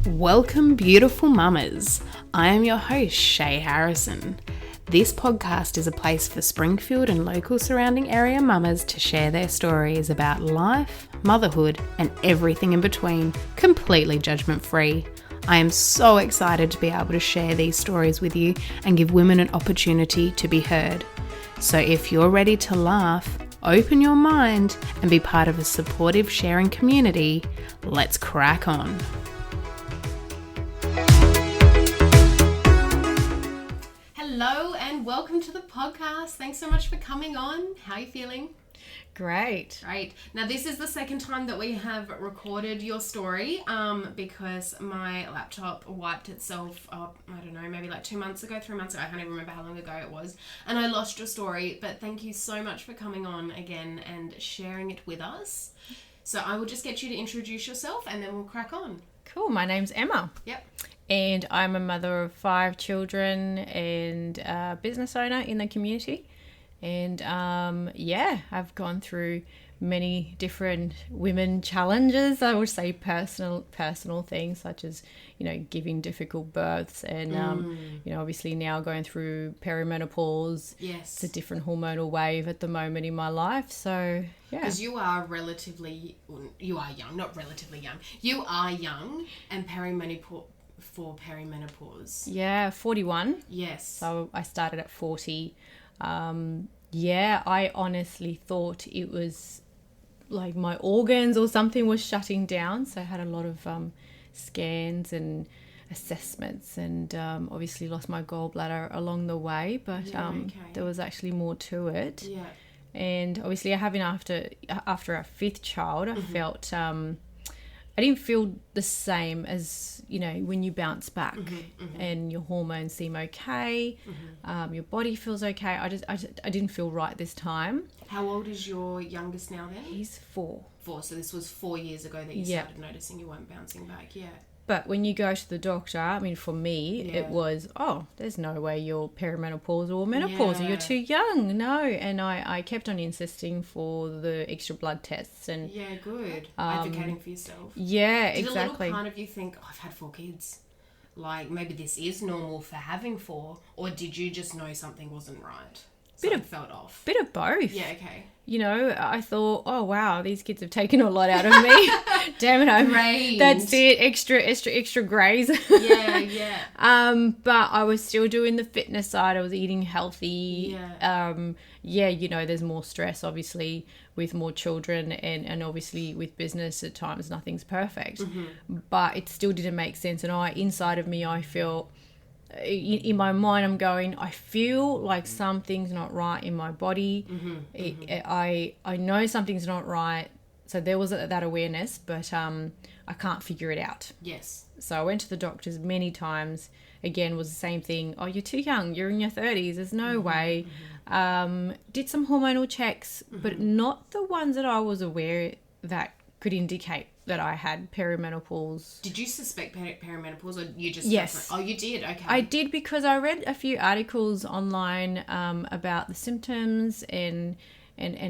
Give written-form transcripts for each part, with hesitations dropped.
Welcome, beautiful mamas. I am your host, Shay Harrison. This podcast is a place for Springfield and local surrounding area mamas to share their stories about life, motherhood, and everything in between, completely judgment-free. I am so excited to be able to share these stories with you and give women an opportunity to be heard. So if you're ready to laugh, open your mind, and be part of a supportive sharing community, let's crack on. Hello and welcome to the podcast. Thanks so much for coming on. How are you feeling? Great. Great. Now this is the second time that we have recorded your story because my laptop wiped itself up, I don't know, maybe like 3 months ago. I can't even remember how long ago it was. And I lost your story, but thank you so much for coming on again and sharing it with us. So I will just get you to introduce yourself and then we'll crack on. Cool. My name's Emma. Yep. And I'm a mother of 5 children and a business owner in the community. And I've gone through many different women challenges. I would say personal things such as, giving difficult births and, obviously now going through perimenopause. Yes. It's a different hormonal wave at the moment in my life. So, yeah. Because you are young and perimenopause. Yeah, 41. Yes. So I started at 40. I honestly thought it was like my organs or something was shutting down. So I had a lot of scans and assessments and obviously lost my gallbladder along the way. But there was actually more to it. Yeah. And obviously after our 5th child, I felt... I didn't feel the same as, when you bounce back and your hormones seem okay, your body feels okay. I didn't feel right this time. How old is your youngest now then? He's 4. 4, so this was 4 years ago that you started noticing you weren't bouncing back, yeah. But when you go to the doctor, for me, it was, there's no way you're perimenopause or menopause or you're too young. No. And I kept on insisting for the extra blood tests. And yeah, good. Advocating for yourself. Yeah, Did exactly. a little part of you think, I've had 4 kids. Like, maybe this is normal for having 4. Or did you just know something wasn't right? Felt off. Bit of both. Yeah, okay. I thought, oh wow, these kids have taken a lot out of me. Damn it, Grains. That's it. Extra grays. Yeah. But I was still doing the fitness side. I was eating healthy. Yeah. There's more stress obviously with more children and obviously with business at times nothing's perfect. But it still didn't make sense. And inside of me, I felt. In my mind, I'm going, I feel like something's not right in my body. I know something's not right. So there was that awareness, but I can't figure it out. Yes. So I went to the doctors many times. Again, was the same thing. Oh, you're too young. You're in your 30s. There's no way. Did some hormonal checks, but not the ones that I was aware that could indicate that I had perimenopause. Did you suspect perimenopause or you just... Yes. Oh, you did? Okay. I did because I read a few articles online about the symptoms and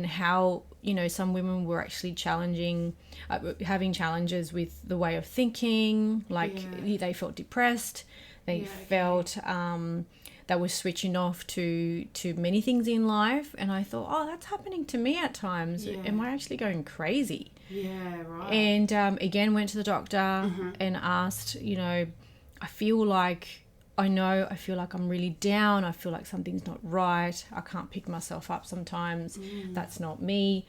how, some women were actually having challenges with the way of thinking, they felt depressed, they felt... that was switching off to many things in life. And I thought, that's happening to me at times. Yeah. Am I actually going crazy? Yeah, right. And again, went to the doctor and asked, I feel like I'm really down. I feel like something's not right. I can't pick myself up sometimes. That's not me.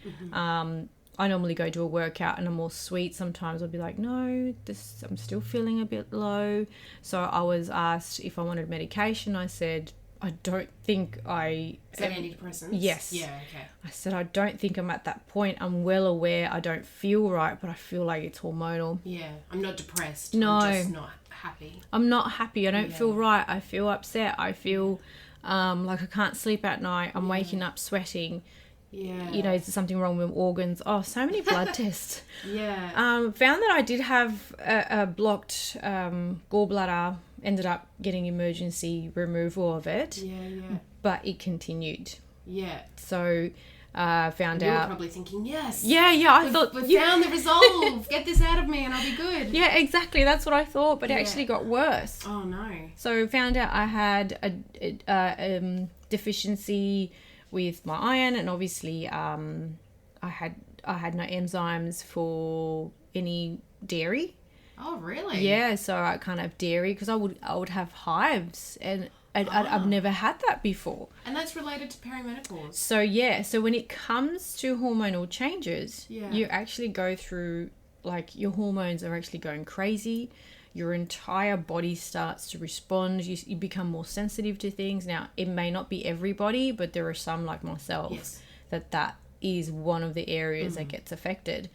I normally go do a workout and I'm all sweet. Sometimes I'll be like, no, I'm still feeling a bit low. So I was asked if I wanted medication. I said, I don't think I... Is that antidepressants? Yes. Yeah, okay. I said, I don't think I'm at that point. I'm well aware I don't feel right, but I feel like it's hormonal. Yeah, I'm not depressed. No. I'm just not happy. I'm not happy. I don't feel right. I feel upset. I feel like I can't sleep at night. I'm waking up sweating. Yeah. Is there something wrong with organs? Oh, so many blood tests. Yeah. Found that I did have a blocked gallbladder. Ended up getting emergency removal of it. Yeah. But it continued. Yeah. So Found You were out. probably thinking, yes. Yeah, I thought we found the resolve. Get this out of me and I'll be good. Yeah, exactly. That's what I thought, but it actually got worse. Oh no. So found out I had a deficiency with my iron, and obviously I had no enzymes for any dairy. Oh really? Yeah, so I can't have dairy because I would have hives, and I've never had that before. And that's related to perimenopause. So when it comes to hormonal changes, Yeah. you actually go through, like, your hormones are actually going crazy. Your entire body starts to respond. You become more sensitive to things. Now, it may not be everybody, but there are some, like myself, Yes. that is one of the areas that gets affected.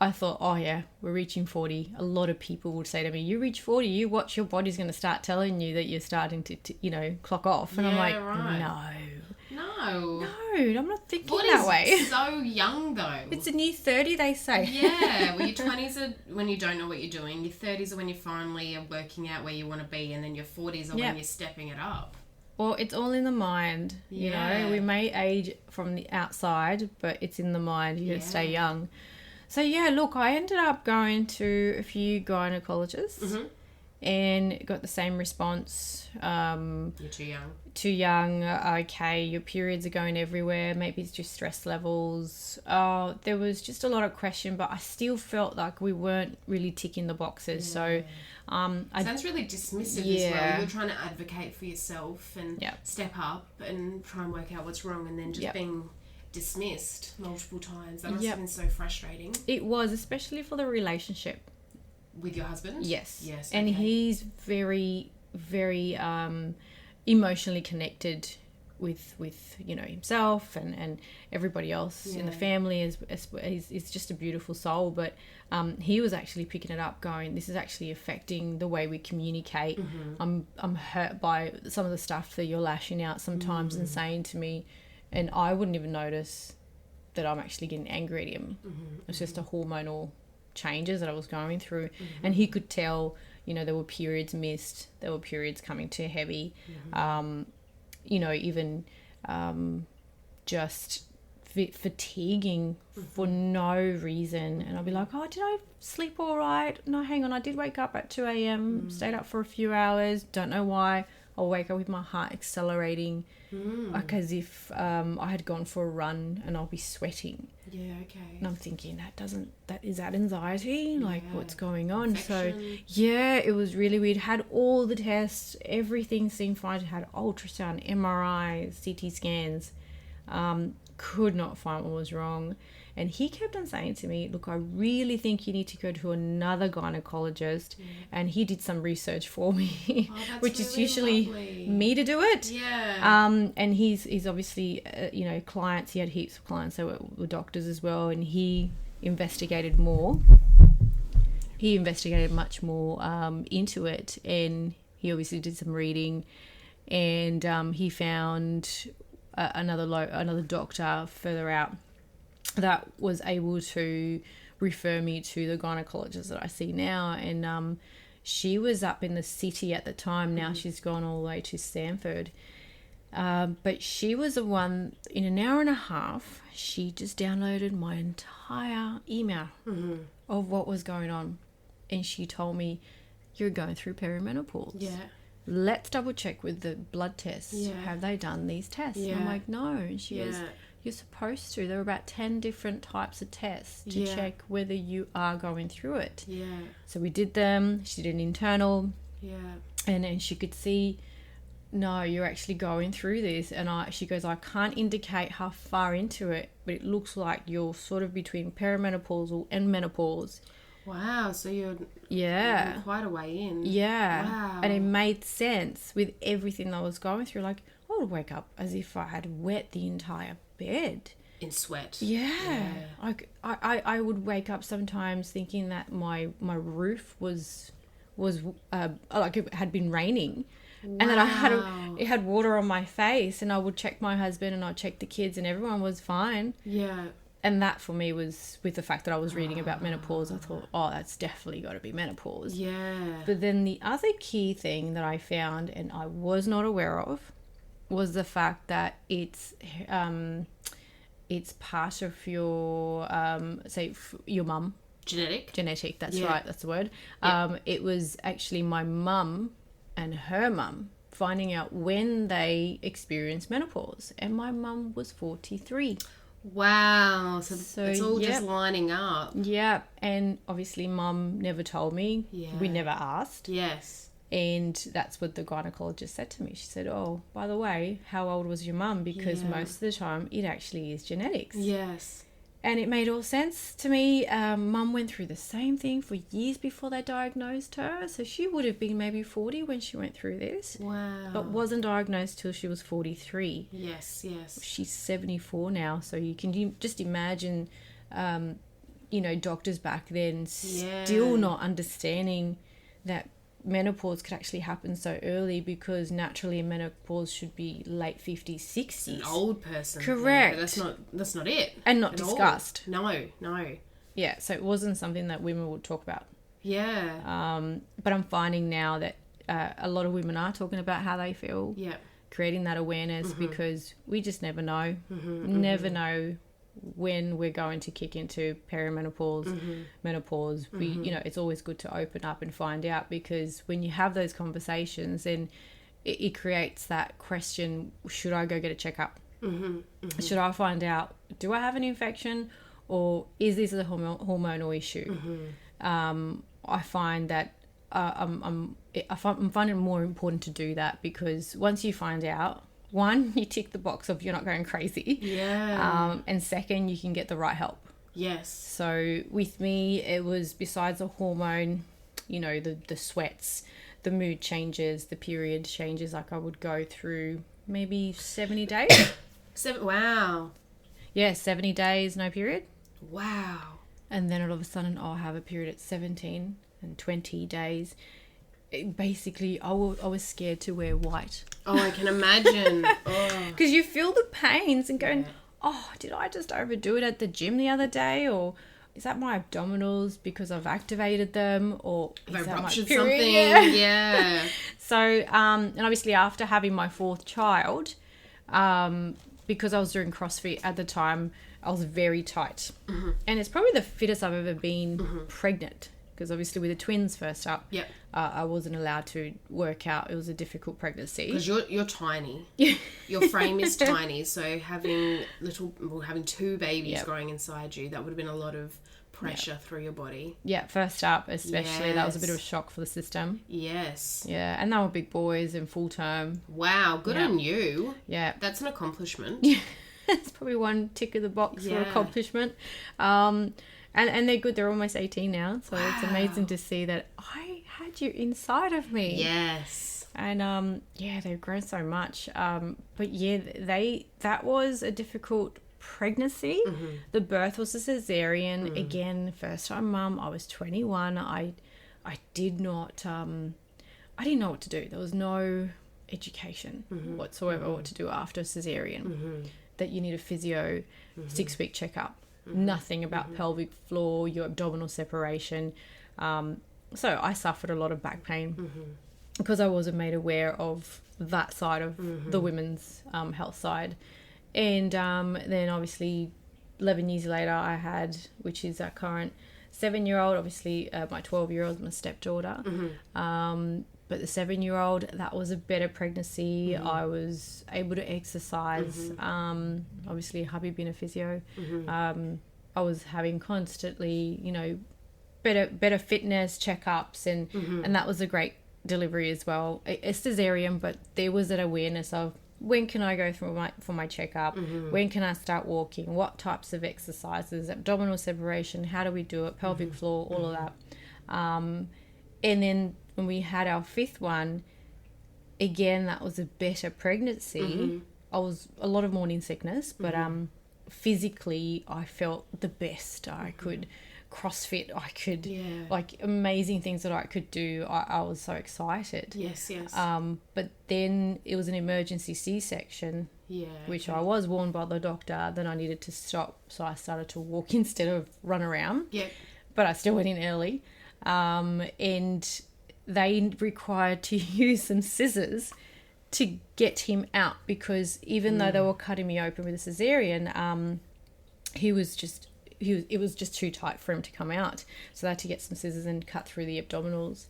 I thought, oh yeah, we're reaching 40. A lot of people would say to me, you reach 40, you watch, your body's going to start telling you that you're starting to clock off. And I'm like, right. No, I'm not thinking 40's that way. so young though. It's a new 30, they say. Yeah, well, your 20s are when you don't know what you're doing. Your 30s are when you finally are working out where you want to be. And then your 40s are when you're stepping it up. Well, it's all in the mind. You know, we may age from the outside, but it's in the mind. You gotta stay young. So yeah, look, I ended up going to a few gynecologists and got the same response. You're too young. Too young. Okay, your periods are going everywhere. Maybe it's just stress levels. There was just a lot of question, but I still felt like we weren't really ticking the boxes. So sounds really dismissive as well. You're trying to advocate for yourself and step up and try and work out what's wrong, and then just being dismissed multiple times. That must have been so frustrating. It was, especially for the relationship. With your husband? Yes. Okay. And he's very, very emotionally connected with himself and everybody else in the family. Is just a beautiful soul, but he was actually picking it up, going, this is actually affecting the way we communicate. I'm hurt by some of the stuff that you're lashing out sometimes and saying to me, and I wouldn't even notice that I'm actually getting angry at him. It's just a hormonal changes that I was going through, and he could tell, there were periods missed, there were periods coming too heavy, even just fatiguing for no reason. And I'll be like, oh, did I sleep all right? No, hang on, I did wake up at 2 a.m, stayed up for a few hours, don't know why. I'll wake up with my heart accelerating, like as if I had gone for a run, and I'll be sweating. Yeah, okay. And I'm thinking, is that anxiety? Like, what's going on? Infection. So, yeah, it was really weird. Had all the tests, everything seemed fine. Had ultrasound, MRI, CT scans. Could not find what was wrong. And he kept on saying to me, look, I really think you need to go to another gynecologist. And he did some research for me, which is usually me to do it. Yeah. And he's obviously, clients. He had heaps of clients that were doctors as well. And he investigated more. He investigated much more into it. And he obviously did some reading. And he found another doctor further out that was able to refer me to the gynecologist that I see now. And she was up in the city at the time. Now she's gone all the way to Stanford. But she was the one, in an hour and a half, she just downloaded my entire email of what was going on. And she told me, you're going through perimenopause. Yeah. Let's double check with the blood tests. Yeah. Have they done these tests? Yeah. And I'm like, no. And she goes, you're supposed to. There are about 10 different types of tests to check whether you are going through it. Yeah. So we did them. She did an internal. Yeah. And then she could see, no, you're actually going through this. And she goes, I can't indicate how far into it, but it looks like you're sort of between perimenopausal and menopause. Wow, so you're quite a way in. Yeah. Wow. And it made sense with everything that I was going through. Like, I would wake up as if I had wet the entire bed. In sweat. Yeah. Like, I would wake up sometimes thinking that my roof was like it had been raining. Wow. And then it had water on my face, and I would check my husband and I'd check the kids, and everyone was fine. Yeah. And that for me was, with the fact that I was reading about menopause, I thought, oh, that's definitely got to be menopause. Yeah. But then the other key thing that I found, and I was not aware of, was the fact that it's it's part of your, your mum. Genetic, that's right, that's the word. Yep. It was actually my mum and her mum finding out when they experienced menopause. And my mum was 43. Wow. So it's all just lining up. Yeah. And obviously mum never told me. Yeah. We never asked. Yes. And that's what the gynecologist said to me. She said, oh, by the way, how old was your mum? Because most of the time it actually is genetics. Yes. And it made all sense to me. Mum went through the same thing for years before they diagnosed her. So she would have been maybe 40 when she went through this. Wow. But wasn't diagnosed till she was 43. Yes. She's 74 now. So you can just imagine, doctors back then still not understanding that menopause could actually happen so early, because naturally menopause should be late 50s, 60s. An old person. Correct. That's not it. And not discussed. No. Yeah, so it wasn't something that women would talk about. Yeah. But I'm finding now that a lot of women are talking about how they feel. Yeah. Creating that awareness, because we just never know. Never know when we're going to kick into perimenopause, menopause. It's always good to open up and find out, because when you have those conversations, then it creates that question, should I go get a checkup? Should I find out, do I have an infection, or is this a hormonal issue? I find that I'm finding it more important to do that, because once you find out, one, you tick the box of you're not going crazy. Yeah. And second, you can get the right help. Yes. So with me, it was, besides the hormone, the sweats, the mood changes, the period changes. Like I would go through maybe 70 days. Wow. Yeah, 70 days, no period. Wow. And then all of a sudden I'll have a period at 17 and 20 days. Basically, I was scared to wear white. Oh, I can imagine. Because you feel the pains and going, did I just overdo it at the gym the other day? Or is that my abdominals because I've activated them? Or have I ruptured something? Yeah. So, and obviously after having my fourth child, because I was doing CrossFit at the time, I was very tight. And it's probably the fittest I've ever been pregnant. Because obviously with the twins first up, I wasn't allowed to work out. It was a difficult pregnancy. Because you're tiny. Your frame is tiny. So having two babies growing inside you, that would have been a lot of pressure through your body. Yeah, first up especially. That was a bit of a shock for the system. Yes. Yeah, and they were big boys and full term. Wow, good on you. Yeah. That's an accomplishment. It's probably one tick of the box for accomplishment. And they're good. They're almost 18 now. So it's amazing to see that I had you inside of me. Yes. And, they've grown so much. But yeah, that was a difficult pregnancy. The birth was a cesarean. Again, first time mum. I was 21. I did not, I didn't know what to do. There was no education whatsoever what to do after a cesarean. That you need a physio, 6-week checkup. Nothing about pelvic floor, your abdominal separation. So I suffered a lot of back pain because I wasn't made aware of that side of the women's health side. And then obviously 11 years later I had, which is our current 7-year-old, obviously my 12-year-old, my stepdaughter. But the 7-year-old, that was a better pregnancy. I was able to exercise. Obviously, hubby being a physio, I was having constantly, better fitness checkups, and that was a great delivery as well. A cesarean, but there was that awareness of when can I go for my checkup? When can I start walking? What types of exercises? Abdominal separation? How do we do it? Pelvic floor? All of that. And then when we had our 5th one, again, that was a better pregnancy. I was a lot of morning sickness, but physically I felt the best. I could CrossFit, I could like amazing things that I could do. I was so excited. Yes. But then it was an emergency C-section, which I was warned by the doctor that I needed to stop. So I started to walk instead of run around. But I still went in early. And they required to use some scissors to get him out, because even though they were cutting me open with a cesarean, it was just too tight for him to come out. So I had to get some scissors and cut through the abdominals.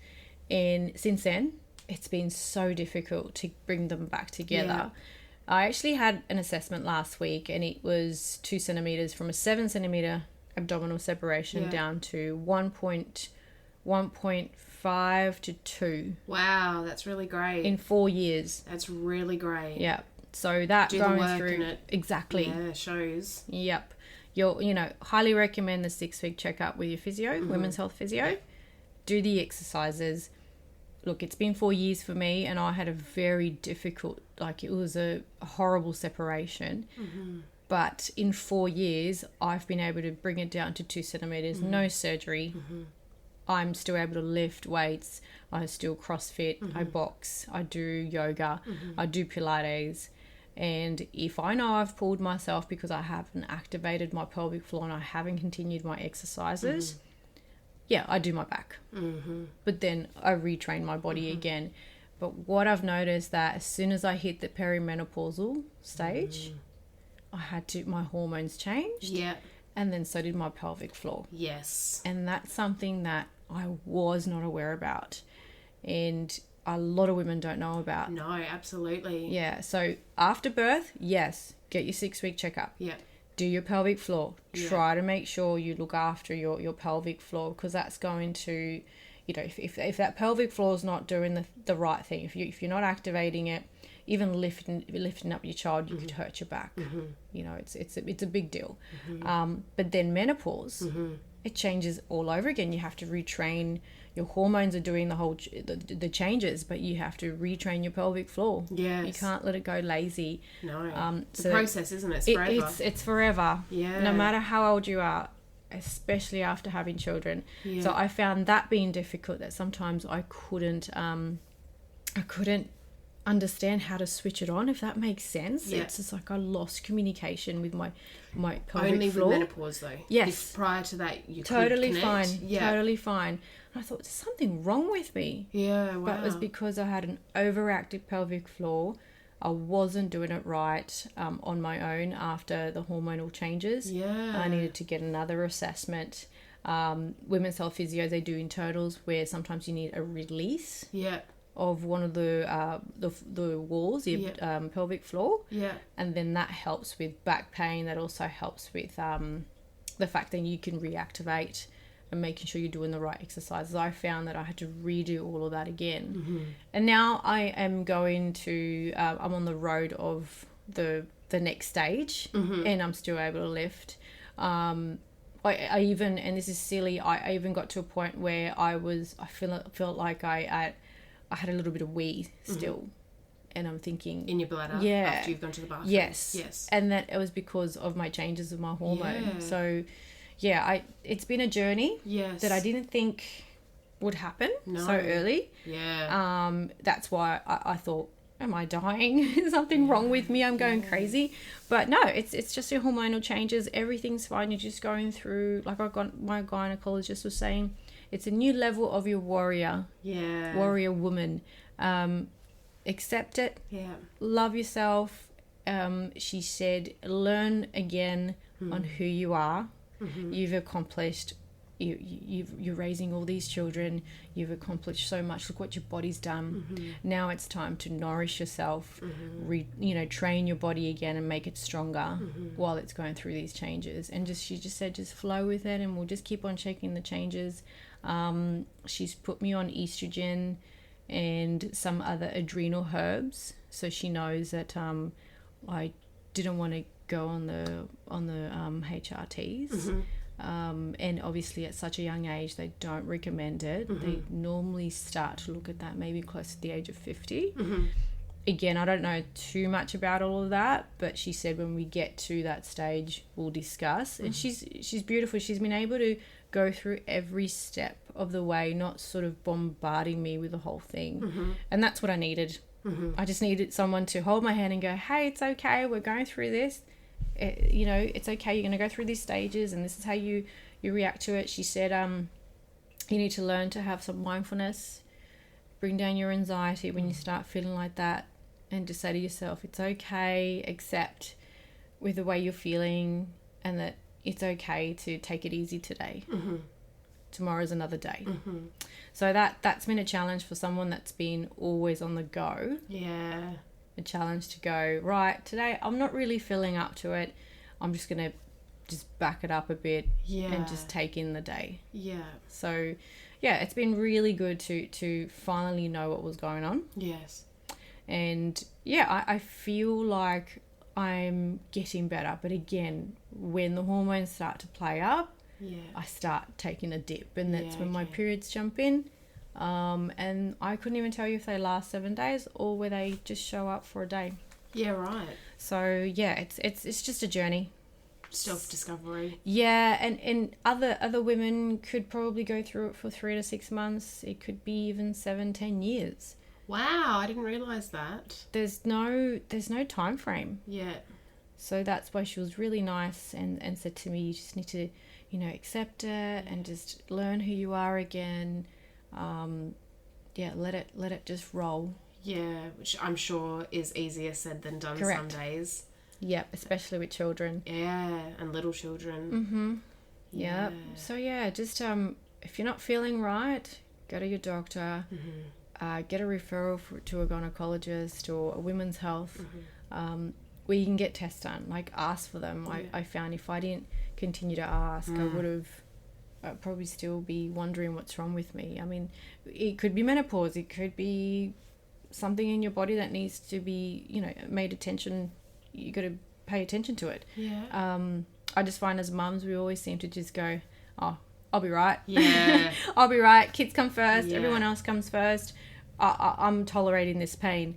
And since then, it's been so difficult to bring them back together. I actually had an assessment last week, and it was 2 centimeters from a 7 centimeter abdominal separation down to 1.5 to 2. Wow, that's really great. In 4 years. That's really great. Yeah. So that Do going the work through in it. exactly. Yeah, it shows. Yep. Highly recommend the 6-week checkup with your physio, women's health physio. Do the exercises. Look, it's been 4 years for me, and I had a very difficult, it was a horrible separation. But in 4 years, I've been able to bring it down to 2 centimeters, no surgery. I'm still able to lift weights. I still CrossFit. I box. I do yoga. I do Pilates. And if I know I've pulled myself because I haven't activated my pelvic floor and I haven't continued my exercises, I do my back. But then I retrain my body again. But what I've noticed that as soon as I hit the perimenopausal stage, my hormones changed. Yeah. And then so did my pelvic floor. Yes. And that's something that I was not aware about. And a lot of women don't know about. No, absolutely. Yeah. So after birth, yes, get your 6-week checkup. Yeah. Do your pelvic floor. Yeah. Try to make sure you look after your pelvic floor, because that's going to, if that pelvic floor is not doing the right thing, if you're not activating it, even lifting up your child, you could hurt your back. It's a big deal. But then menopause, it changes all over again. You have to retrain. Your hormones are doing the changes, but you have to retrain your pelvic floor. Yes. You can't let it go lazy. No. It's a process, isn't it? It's forever. It's forever. Yeah. No matter how old you are, especially after having children. Yeah. So I found that being difficult, that sometimes I couldn't understand how to switch it on, if that makes sense. Yeah. It's just like I lost communication with my pelvic Only floor. with menopause, though. Yes. If prior to that, you Totally could fine. connect. Yeah. Totally fine. And I thought, there's something wrong with me. Yeah, wow. But it was because I had an overactive pelvic floor. I wasn't doing it right on my own after the hormonal changes. Yeah. I needed to get another assessment. Women's health physios, they do internals where sometimes you need a release of one of the walls, your pelvic floor. Yeah. And then that helps with back pain. That also helps with the fact that you can reactivate and making sure you're doing the right exercises. I found that I had to redo all of that again. And now I am going to, I'm on the road of the next stage, and I'm still able to lift. I even, and this is silly, I even got to a point where I felt like I had a little bit of wee still. And I'm thinking... In your bladder? Yeah. After you've gone to the bathroom? Yes. And that it was because of my changes of my hormone. Yeah. So, it's been a journey that I didn't think would happen so early. Yeah. That's why I thought, am I dying? Is something wrong with me? I'm going crazy. But no, it's just your hormonal changes. Everything's fine. You're just going through, like my gynecologist was saying, it's a new level of your warrior woman. Accept it. Yeah. Love yourself. She said, learn again on who you are. You've accomplished. You're raising all these children. You've accomplished so much. Look what your body's done. Now it's time to nourish yourself. Train your body again and make it stronger while it's going through these changes. And she just said, just flow with it, and we'll just keep on checking the changes. She's put me on estrogen and some other adrenal herbs, so she knows that I didn't want to go on the HRTs. And obviously at such a young age they don't recommend it. They normally start to look at that maybe close to the age of 50. Again, I don't know too much about all of that, but she said when we get to that stage we'll discuss. And she's beautiful. She's been able to go through every step of the way, not sort of bombarding me with the whole thing. And that's what I needed. I just needed someone to hold my hand and go, hey, it's okay, we're going through this. It's okay, you're going to go through these stages and this is how you react to it. She said you need to learn to have some mindfulness, bring down your anxiety when you start feeling like that, and just say to yourself, it's okay, accept with the way you're feeling, and that it's okay to take it easy today. Mm-hmm. Tomorrow's another day. Mm-hmm. So that's been a challenge for someone that's been always on the go. Yeah. A challenge to go, right, today I'm not really feeling up to it. I'm just going to just back it up a bit and just take in the day. Yeah. So, yeah, it's been really good to finally know what was going on. Yes. And, yeah, I feel like I'm getting better. But, again, when the hormones start to play up, I start taking a dip. And that's when my periods jump in. And I couldn't even tell you if they last 7 days or whether they just show up for a day. Yeah, right. So, yeah, it's just a journey. Self-discovery. Yeah, and other women could probably go through it for 3 to 6 months. It could be even 7-10 years. Wow, I didn't realise that. There's no time frame. Yeah. So that's why she was really nice and said to me, you just need to, accept it and just learn who you are again. Let it just roll. Yeah, which I'm sure is easier said than done. Correct. Some days. Yep, especially with children. Yeah, and little children. Mm-hmm. Yeah. Yep. So yeah, just if you're not feeling right, go to your doctor. Mm-hmm. Get a referral to a gynecologist or a women's health, Mm-hmm. where you can get tests done. Like, ask for them. I found if I didn't continue to ask, I would have probably still be wondering what's wrong with me. I mean, it could be menopause. It could be something in your body that needs to be, made attention. You got to pay attention to it. Yeah. I just find as mums, we always seem to just go, oh, I'll be right. Yeah. I'll be right. Kids come first. Yeah. Everyone else comes first. I'm tolerating this pain.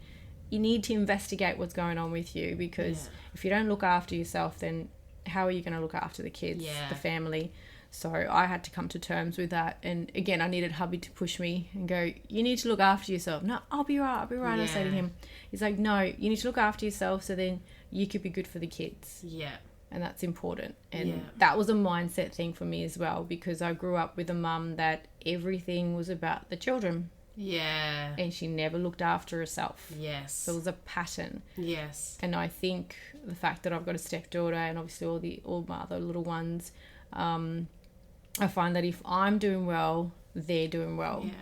You need to investigate what's going on with you, because if you don't look after yourself, then how are you going to look after the kids, the family? So I had to come to terms with that. And again, I needed hubby to push me and go, you need to look after yourself. No, I'll be right. Yeah. I say to him, he's like, no, you need to look after yourself so then you could be good for the kids. Yeah. And that's important. And that was a mindset thing for me as well, because I grew up with a mum that everything was about the children. Yeah. And she never looked after herself. Yes. So it was a pattern. Yes. And I think the fact that I've got a stepdaughter and obviously all my other little ones, I find that if I'm doing well, they're doing well. Yeah.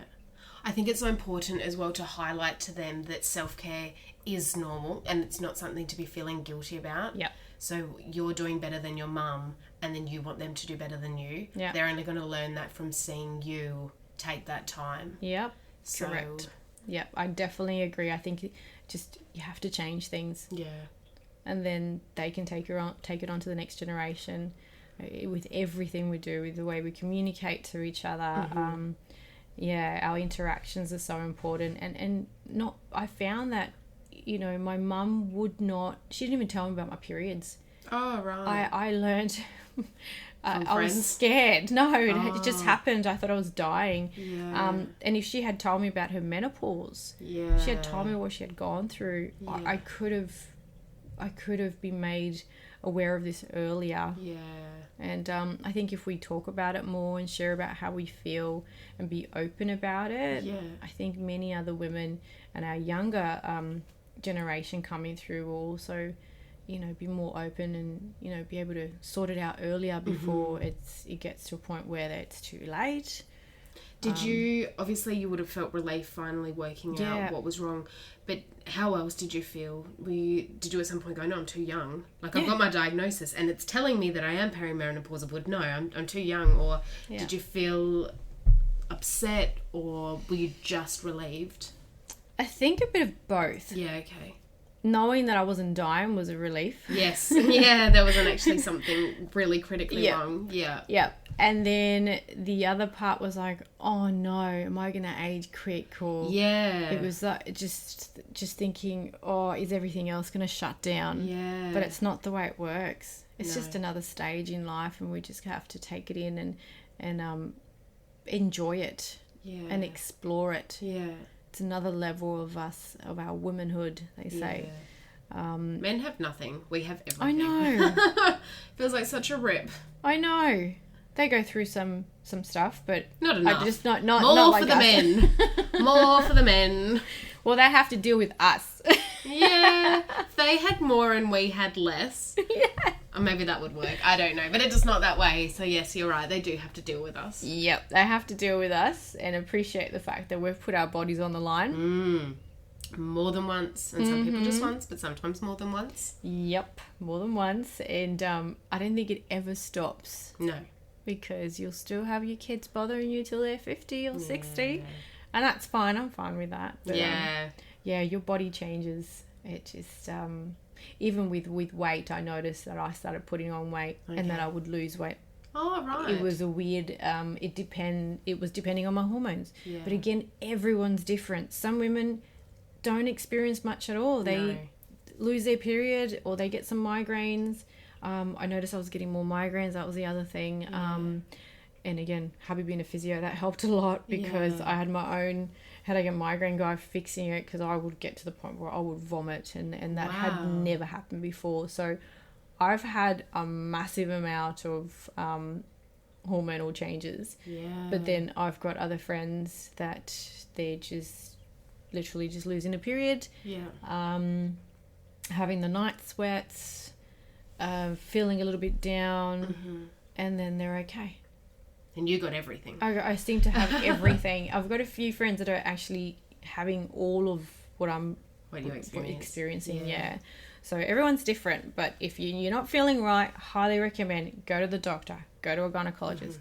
I think it's so important as well to highlight to them that self-care is normal and it's not something to be feeling guilty about. Yeah. So you're doing better than your mum and then you want them to do better than you. Yeah. They're only going to learn that from seeing you take that time. Yep. So, correct. Yep. I definitely agree. I think you have to change things. Yeah. And then they can take it on to the next generation with everything we do, with the way we communicate to each other. Mm-hmm. Our interactions are so important. And not, I found that, my mum she didn't even tell me about my periods. Oh, right. I learned, I was friends? scared. No, it just happened. I thought I was dying. Yeah. And if she had told me about her menopause, she had told me what she had gone through, I could have been made aware of this earlier. Yeah. And I think if we talk about it more and share about how we feel and be open about it, I think many other women and our younger generation coming through will also, be more open and, be able to sort it out earlier before it gets to a point where it's too late. Did you, obviously you would have felt relief finally working out what was wrong, but how else did you feel? Did you at some point go, no, I'm too young? Like, I've got my diagnosis and it's telling me that I am perimenopausal, but no, I'm too young. Or did you feel upset, or were you just relieved? I think a bit of both. Yeah, okay. Knowing that I wasn't dying was a relief. Yes. Yeah, there wasn't actually something really critically wrong. Yeah. Yeah. And then the other part was like, oh no, am I going to age quick? Or it was like just thinking, oh, is everything else going to shut down? Yeah. But it's not the way it works. It's just another stage in life, and we just have to take it in and enjoy it and explore it. Yeah. It's another level of our womanhood, they say. Men have nothing. We have everything. I know. Feels like such a rip. I know. They go through some stuff, but not enough. Just not more not for like the us. men. More for the men. Well, they have to deal with us. Yeah. If they had more and we had less. Yeah. Or maybe that would work. I don't know. But it's just not that way. So, yes, you're right. They do have to deal with us. Yep. They have to deal with us and appreciate the fact that we've put our bodies on the line. More than once. And some people just once, but sometimes more than once. Yep. More than once. And I don't think it ever stops. No. Because you'll still have your kids bothering you till they're 50 or 60. And that's fine. I'm fine with that. But, yeah, your body changes. It just... even with weight, I noticed that I started putting on weight and that I would lose weight. Oh, right. It was a weird, it was depending on my hormones. Yeah. But again, everyone's different. Some women don't experience much at all. They lose their period or they get some migraines. I noticed I was getting more migraines. That was the other thing. Yeah. And again, hubby being a physio, that helped a lot because I had my own headache and migraine guy fixing it because I would get to the point where I would vomit and that had never happened before. So I've had a massive amount of hormonal changes. Yeah. But then I've got other friends that they're just literally just losing a period. Yeah. Having the night sweats, feeling a little bit down, and then they're okay. And you got everything. I seem to have everything. I've got a few friends that are actually having all of what you're experiencing. Yeah. So everyone's different. But if you're not feeling right, highly recommend go to the doctor, go to a gynecologist,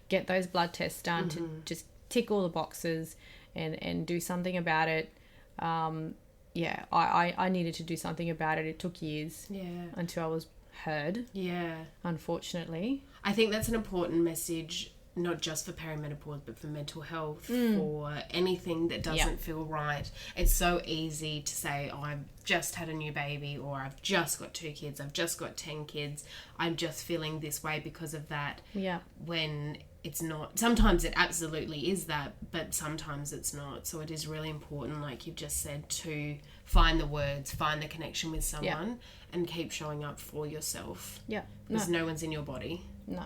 get those blood tests done to just tick all the boxes and do something about it. I needed to do something about it. It took years until I was heard. Yeah. Unfortunately. I think that's an important message, not just for perimenopause, but for mental health, for anything that doesn't feel right. It's so easy to say, oh, I've just had a new baby, or I've just got 2 kids, I've just got 10 kids, I'm just feeling this way because of that. Yeah. When it's not. Sometimes it absolutely is that, but sometimes it's not. So it is really important, like you've just said, to find the words, find the connection with someone and keep showing up for yourself. Yeah. Because no one's in your body. No.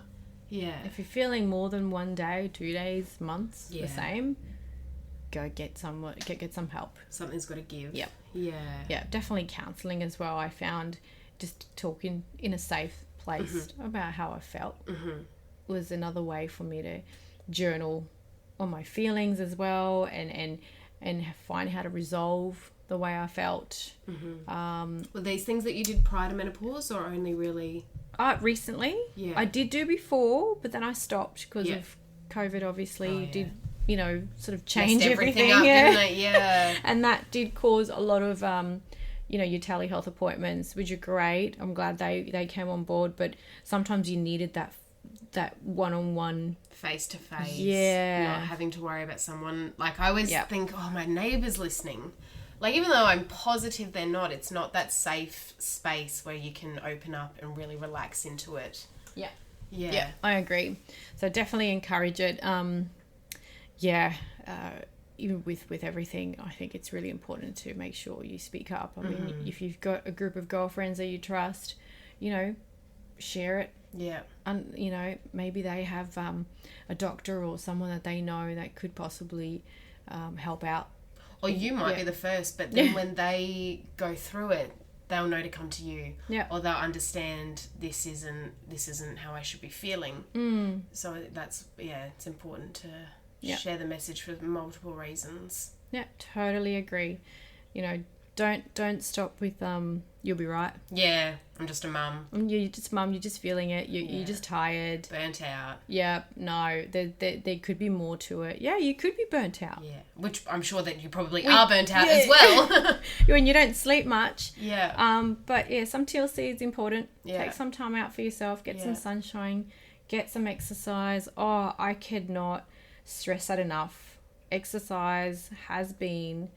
Yeah. If you're feeling more than 1 day, 2 days, months, the same, go get some help. Something's got to give. Yep. Yeah. Yeah, definitely counselling as well. I found just talking in a safe place about how I felt was another way for me to journal on my feelings as well and find how to resolve the way I felt. Were these things that you did prior to menopause or only really... recently. Yeah. I did do before, but then I stopped because of COVID obviously did, sort of change everything up, didn't it? Yeah. And that did cause a lot of, your telehealth appointments, which are great. I'm glad they came on board, but sometimes you needed that one-on-one face-to-face. Yeah. Not having to worry about someone. Like I always think, oh, my neighbour's listening. Like, even though I'm positive they're not, it's not that safe space where you can open up and really relax into it. Yeah. Yeah, I agree. So definitely encourage it. Even with everything, I think it's really important to make sure you speak up. I mean, if you've got a group of girlfriends that you trust, share it. Yeah. And, maybe they have a doctor or someone that they know that could possibly help out. Or you might be the first, but then when they go through it, they'll know to come to you. Yeah. Or they'll understand this isn't how I should be feeling. So that's it's important to share the message for multiple reasons. Yeah, totally agree. Don't stop with you'll be right. Yeah, I'm just a mum. You're just mum, you're just feeling it. You're just tired. Burnt out. Yeah, no, there could be more to it. Yeah, you could be burnt out. Yeah, which I'm sure that you probably are burnt out as well. When you don't sleep much. Yeah. But some TLC is important. Yeah. Take some time out for yourself. Get some sunshine. Get some exercise. Oh, I could not stress that enough. Exercise has been,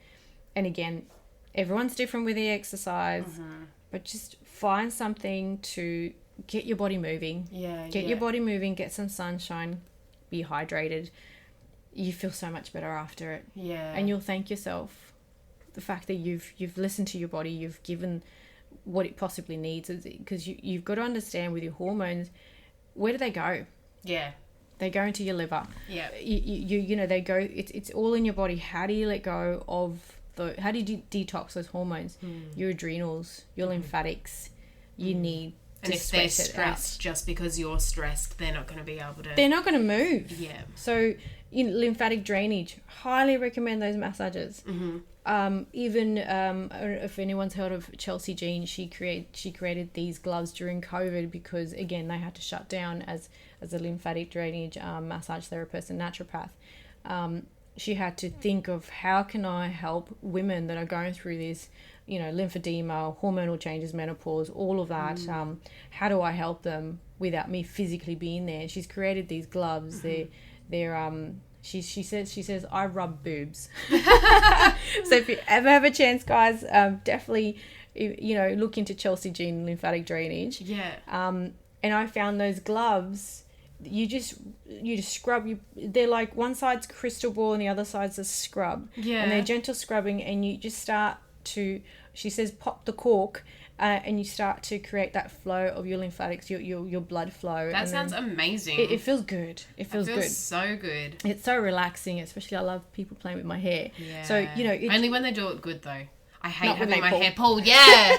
and again, everyone's different with the exercise, but just find something to get your body moving. Yeah. Get your body moving, get some sunshine, be hydrated. You feel so much better after it. Yeah. And you'll thank yourself. The fact that you've listened to your body, you've given what it possibly needs, because you've got to understand with your hormones, where do they go? Yeah. They go into your liver. Yeah. They go, it's all in your body. How do you let go of how do you detox those hormones? Your adrenals, your lymphatics, you need And if they're stressed just because you're stressed, they're not going to be able to... They're not going to move. Yeah. So, lymphatic drainage, highly recommend those massages. Even if anyone's heard of Chelsea Jean, she created these gloves during COVID because, again, they had to shut down as a lymphatic drainage massage therapist and naturopath. She had to think of, how can I help women that are going through this, lymphedema, hormonal changes, menopause, all of that. How do I help them without me physically being there? She's created these gloves. She says I rub boobs. So if you ever have a chance, guys, definitely look into Chelsea Jean lymphatic drainage. And I found those gloves, you just scrub. They're like, one side's crystal ball and the other side's a scrub. And they're gentle scrubbing, and you just start to, she says, pop the cork, and you start to create that flow of your lymphatics, your blood flow. That sounds amazing. It feels good. It feels good. So good. It's so relaxing, especially I love people playing with my hair. Yeah. So, only when they do it good, though. I hate Not when having they my pull. hair pulled. Yeah.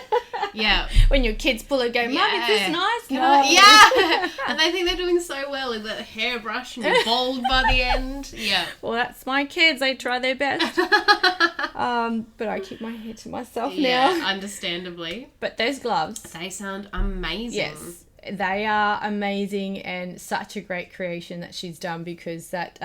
Yeah. When your kids pull it, go, Mum, is this nice? Yeah. And they think they're doing so well with the hairbrush and you're bald by the end. Yeah. Well, that's my kids. They try their best. But I keep my hair to myself Yeah, now. understandably. But those gloves. They sound amazing. Yes. They are amazing, and such a great creation that she's done, because that,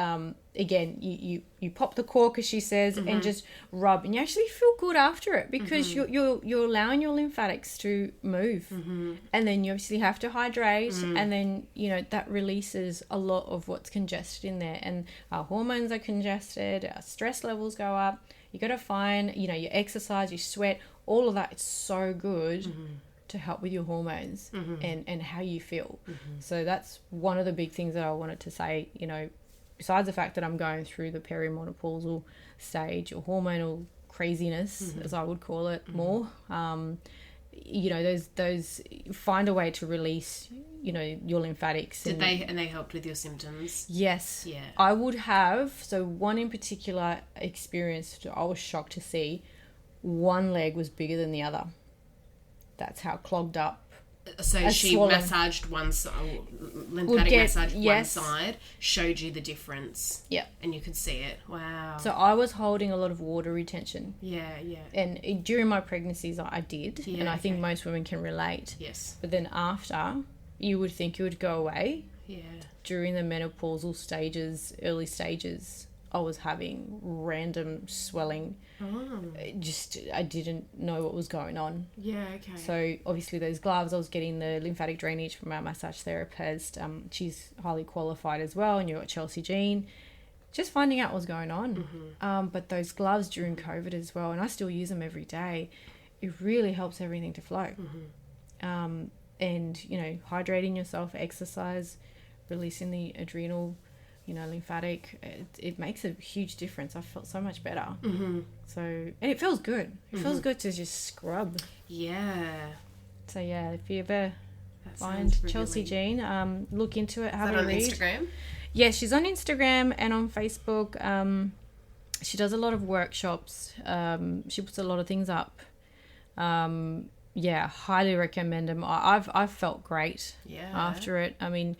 again, you pop the cork, as she says, and just rub, and you actually feel good after it, because you're allowing your lymphatics to move. And then you obviously have to hydrate, and then, that releases a lot of what's congested in there, and our hormones are congested, our stress levels go up. You got to find, your exercise, your sweat, all of that. It's so good to help with your hormones and how you feel. So that's one of the big things that I wanted to say, besides the fact that I'm going through the perimenopausal stage, or hormonal craziness, as I would call it more. Those find a way to release, your lymphatics. Did they helped with your symptoms? Yes. Yeah. I would have. So one in particular experienced, I was shocked to see one leg was bigger than the other. That's how clogged up. So she swollen. Massaged one side, lymphatic massage one side, showed you the difference. Yeah. And you could see it. Wow. So I was holding a lot of water retention. Yeah. And during my pregnancies, I did. Yeah, and I think most women can relate. Yes. But then after, you would think it would go away. Yeah. During the menopausal stages, early stages, I was having random swelling. I didn't know what was going on. Yeah, okay. So obviously those gloves, I was getting the lymphatic drainage from our massage therapist. She's highly qualified as well, and you've got Chelsea Jean. Just finding out what was going on. But those gloves during COVID as well, and I still use them every day, it really helps everything to flow. And, hydrating yourself, exercise, releasing the adrenal, lymphatic, it makes a huge difference. I felt so much better. So, and it feels good. It feels good to just scrub. Yeah. So yeah, if you ever find Chelsea Jean, look into it, have a read. Is that on Instagram? Yeah, she's on Instagram and on Facebook. She does a lot of workshops. She puts a lot of things up. Highly recommend them. I've felt great after it. I mean,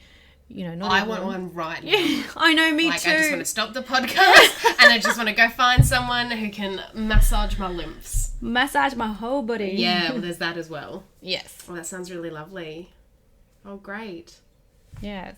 I want one right now. I know, me too. I just want to stop the podcast and I just want to go find someone who can massage my lymphs. Massage my whole body. Yeah, well, there's that as well. Yes. Well, that sounds really lovely. Oh, great. Yeah.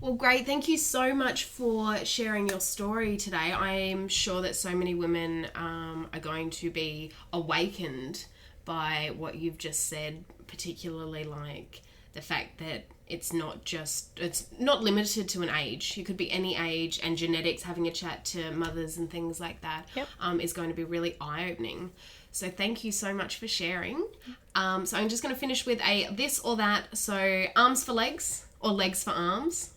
Well, great. Thank you so much for sharing your story today. I'm sure that so many women are going to be awakened by what you've just said, particularly like the fact that it's not limited to an age. You could be any age, and genetics, having a chat to mothers and things like that, is going to be really eye-opening. So thank you so much for sharing. So I'm just going to finish with a this or that. So arms for legs or legs for arms?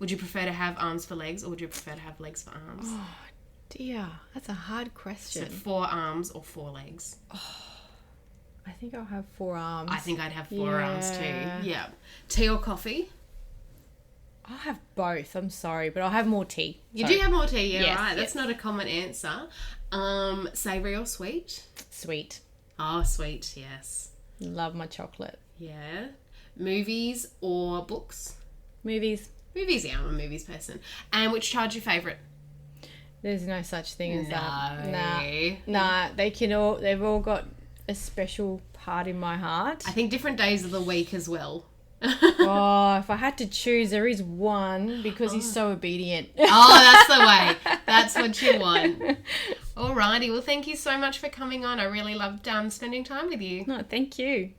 Would you prefer to have arms for legs, or would you prefer to have legs for arms? Oh, dear. That's a hard question. So 4 arms or 4 legs? I think I'll have 4 arms. I think I'd have 4 arms too. Yeah. Tea or coffee? I'll have both. I'm sorry, but I'll have more tea. You do have more tea, yeah, Yes, right. yes. That's not a common answer. Savoury or sweet? Sweet. Oh, sweet, yes. Love my chocolate. Yeah. Movies or books? Movies. Movies, yeah, I'm a movies person. And which child's your favourite? There's no such thing as that. No. Nah. They've all got a special part in my heart. I think different days of the week as well. Oh, if I had to choose, there is one because he's so obedient. Oh, that's the way. That's what you want. Alrighty. Well, thank you so much for coming on. I really loved spending time with you. No, thank you.